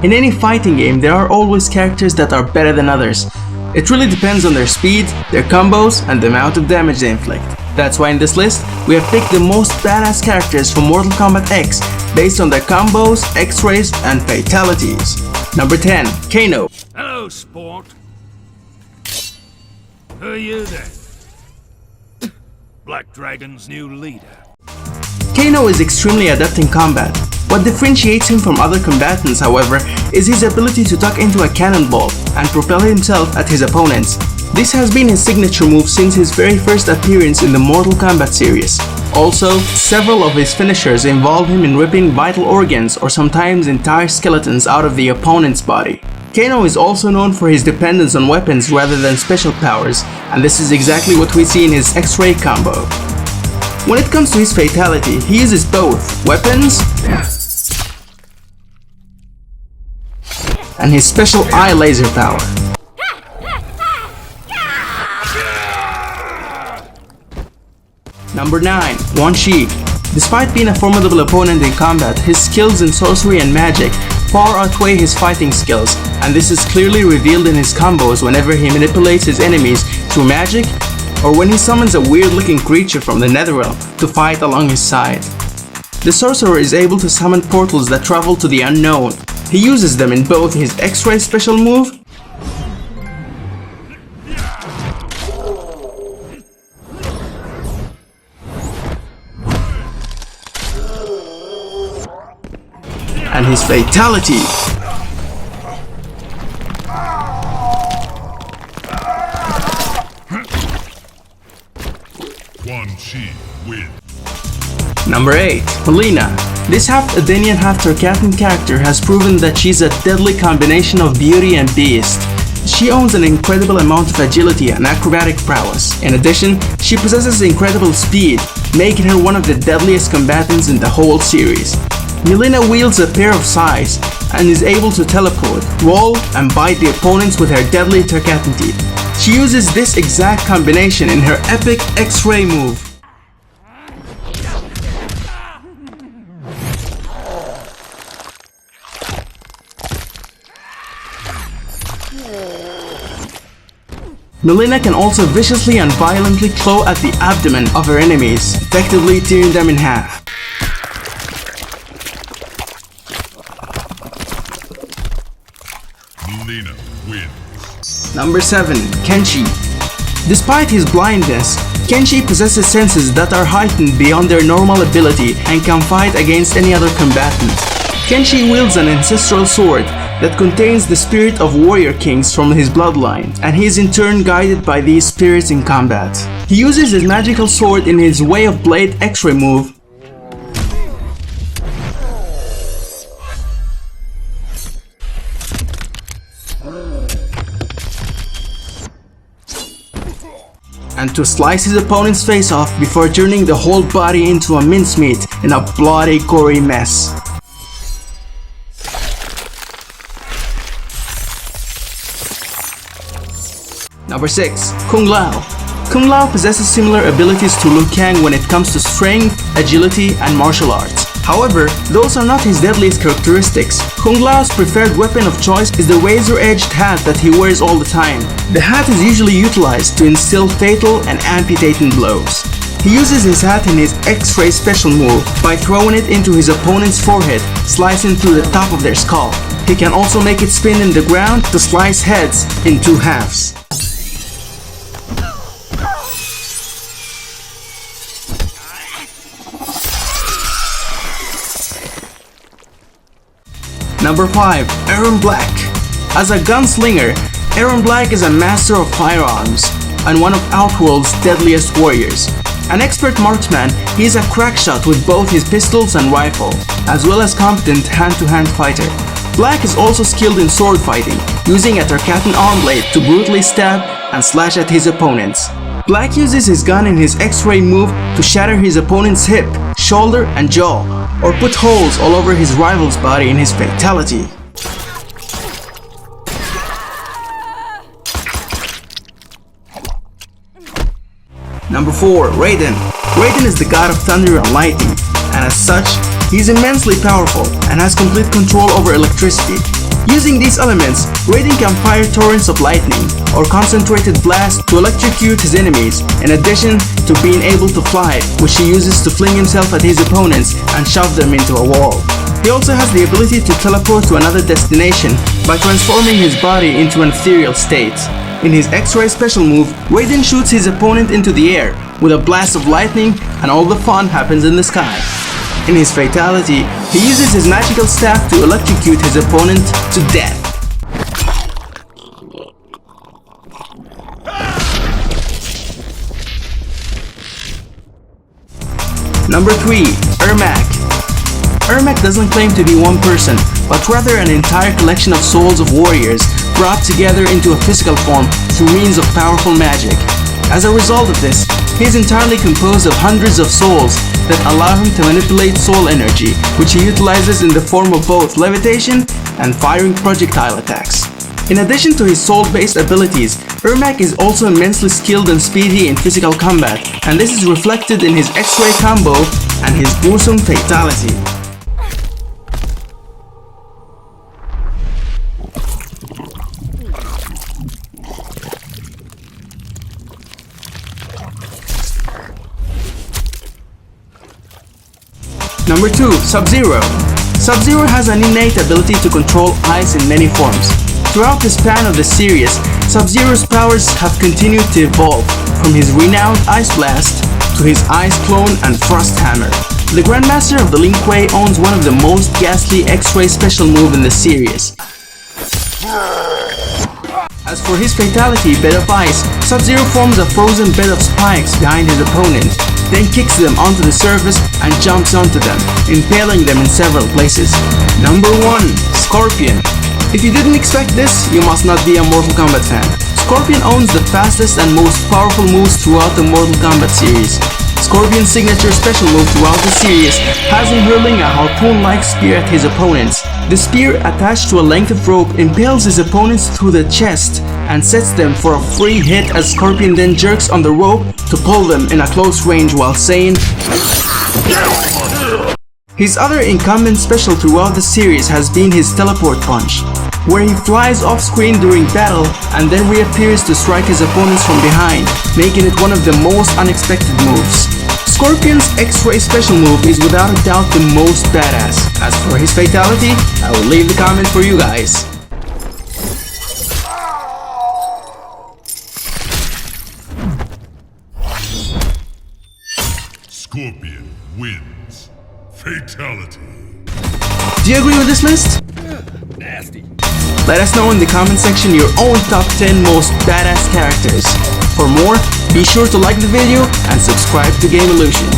In any fighting game, there are always characters that are better than others. It really depends on their speed, their combos, and the amount of damage they inflict. That's why in this list, we have picked the most badass characters from Mortal Kombat X based on their combos, X-rays, and fatalities. Number 10. Kano. Hello, sport. Who are you then? Black Dragon's new leader. Kano is extremely adept in combat. What differentiates him from other combatants, however, is his ability to tuck into a cannonball and propel himself at his opponents. This has been his signature move since his very first appearance in the Mortal Kombat series. Also, several of his finishers involve him in ripping vital organs or sometimes entire skeletons out of the opponent's body. Kano is also known for his dependence on weapons rather than special powers, and this is exactly what we see in his X-ray combo. When it comes to his fatality, he uses both weapons and his special eye laser power. Number 9. Quan Chi. Despite being a formidable opponent in combat, his skills in sorcery and magic far outweigh his fighting skills, and this is clearly revealed in his combos whenever he manipulates his enemies through magic or when he summons a weird-looking creature from the netherrealm to fight along his side. The sorcerer is able to summon portals that travel to the unknown. He uses them in both his X-ray special move and his fatality. Quan Chi wins. Number 8. Mileena. This half-Edenian, half-Tarkatan character has proven that she's a deadly combination of beauty and beast. She owns an incredible amount of agility and acrobatic prowess. In addition, she possesses incredible speed, making her one of the deadliest combatants in the whole series. Mileena wields a pair of scythes and is able to teleport, roll, and bite the opponents with her deadly Tarkatan teeth. She uses this exact combination in her epic X-ray move. Mileena can also viciously and violently claw at the abdomen of her enemies, effectively tearing them in half. Mileena wins. Number 7. Kenshi. Despite his blindness, Kenshi possesses senses that are heightened beyond their normal ability and can fight against any other combatant. Kenshi wields an ancestral sword that contains the spirit of warrior kings from his bloodline, and he is in turn guided by these spirits in combat. He uses his magical sword in his Way of Blade X-ray move and to slice his opponent's face off before turning the whole body into a mincemeat in a bloody, gory mess. Number 6. Kung Lao. Kung Lao possesses similar abilities to Liu Kang when it comes to strength, agility, and martial arts. However, those are not his deadliest characteristics. Kung Lao's preferred weapon of choice is the razor-edged hat that he wears all the time. The hat is usually utilized to instill fatal and amputating blows. He uses his hat in his X-ray special move by throwing it into his opponent's forehead, slicing through the top of their skull. He can also make it spin in the ground to slice heads in two halves. Number 5. Erron Black. As a gunslinger, Erron Black is a master of firearms and one of Outworld's deadliest warriors. An expert marksman, he is a crack shot with both his pistols and rifle, as well as competent hand-to-hand fighter. Black is also skilled in sword fighting, using a Tarkatan arm blade to brutally stab and slash at his opponents. Black uses his gun in his X-ray move to shatter his opponent's hip, shoulder, and jaw, or put holes all over his rival's body in his fatality. Number 4. Raiden. Raiden is the god of thunder and lightning, and as such, he is immensely powerful and has complete control over electricity. Using these elements, Raiden can fire torrents of lightning or concentrated blasts to electrocute his enemies, in addition to being able to fly, which he uses to fling himself at his opponents and shove them into a wall. He also has the ability to teleport to another destination by transforming his body into an ethereal state. In his X-Ray special move, Raiden shoots his opponent into the air with a blast of lightning, and all the fun happens in the sky. In his fatality, he uses his magical staff to electrocute his opponent to death. Number 3. Ermac. Ermac doesn't claim to be one person, but rather an entire collection of souls of warriors brought together into a physical form through means of powerful magic. As a result of this, he is entirely composed of hundreds of souls that allow him to manipulate soul energy, which he utilizes in the form of both levitation and firing projectile attacks. In addition to his soul-based abilities, Ermac is also immensely skilled and speedy in physical combat, and this is reflected in his X-Ray combo and his gruesome fatality. Number 2. Sub-Zero. Sub-Zero has an innate ability to control ice in many forms. Throughout the span of the series, Sub-Zero's powers have continued to evolve, from his renowned Ice Blast to his Ice Clone and Frost Hammer. The Grandmaster of the Lin Kuei owns one of the most ghastly X-Ray special move in the series. As for his fatality, Bed of Ice, Sub-Zero forms a frozen bed of spikes behind his opponent, then kicks them onto the surface and jumps onto them, impaling them in several places. Number 1. Scorpion. If you didn't expect this, you must not be a Mortal Kombat fan. Scorpion owns the fastest and most powerful moves throughout the Mortal Kombat series. Scorpion's signature special move throughout the series has him hurling a harpoon-like spear at his opponents. The spear, attached to a length of rope, impales his opponents through the chest and sets them for a free hit, as Scorpion then jerks on the rope to pull them in a close range while saying, His other incumbent special throughout the series has been his teleport punch, where he flies off screen during battle and then reappears to strike his opponents from behind, making it one of the most unexpected moves. Scorpion's X-Ray special move is without a doubt the most badass. As for his fatality, I will leave the comment for you guys. Scorpion wins. Fatality. Do you agree with this list? Nasty. Let us know in the comment section your own top 10 most badass characters. For more, be sure to like the video and subscribe to Game Illusion.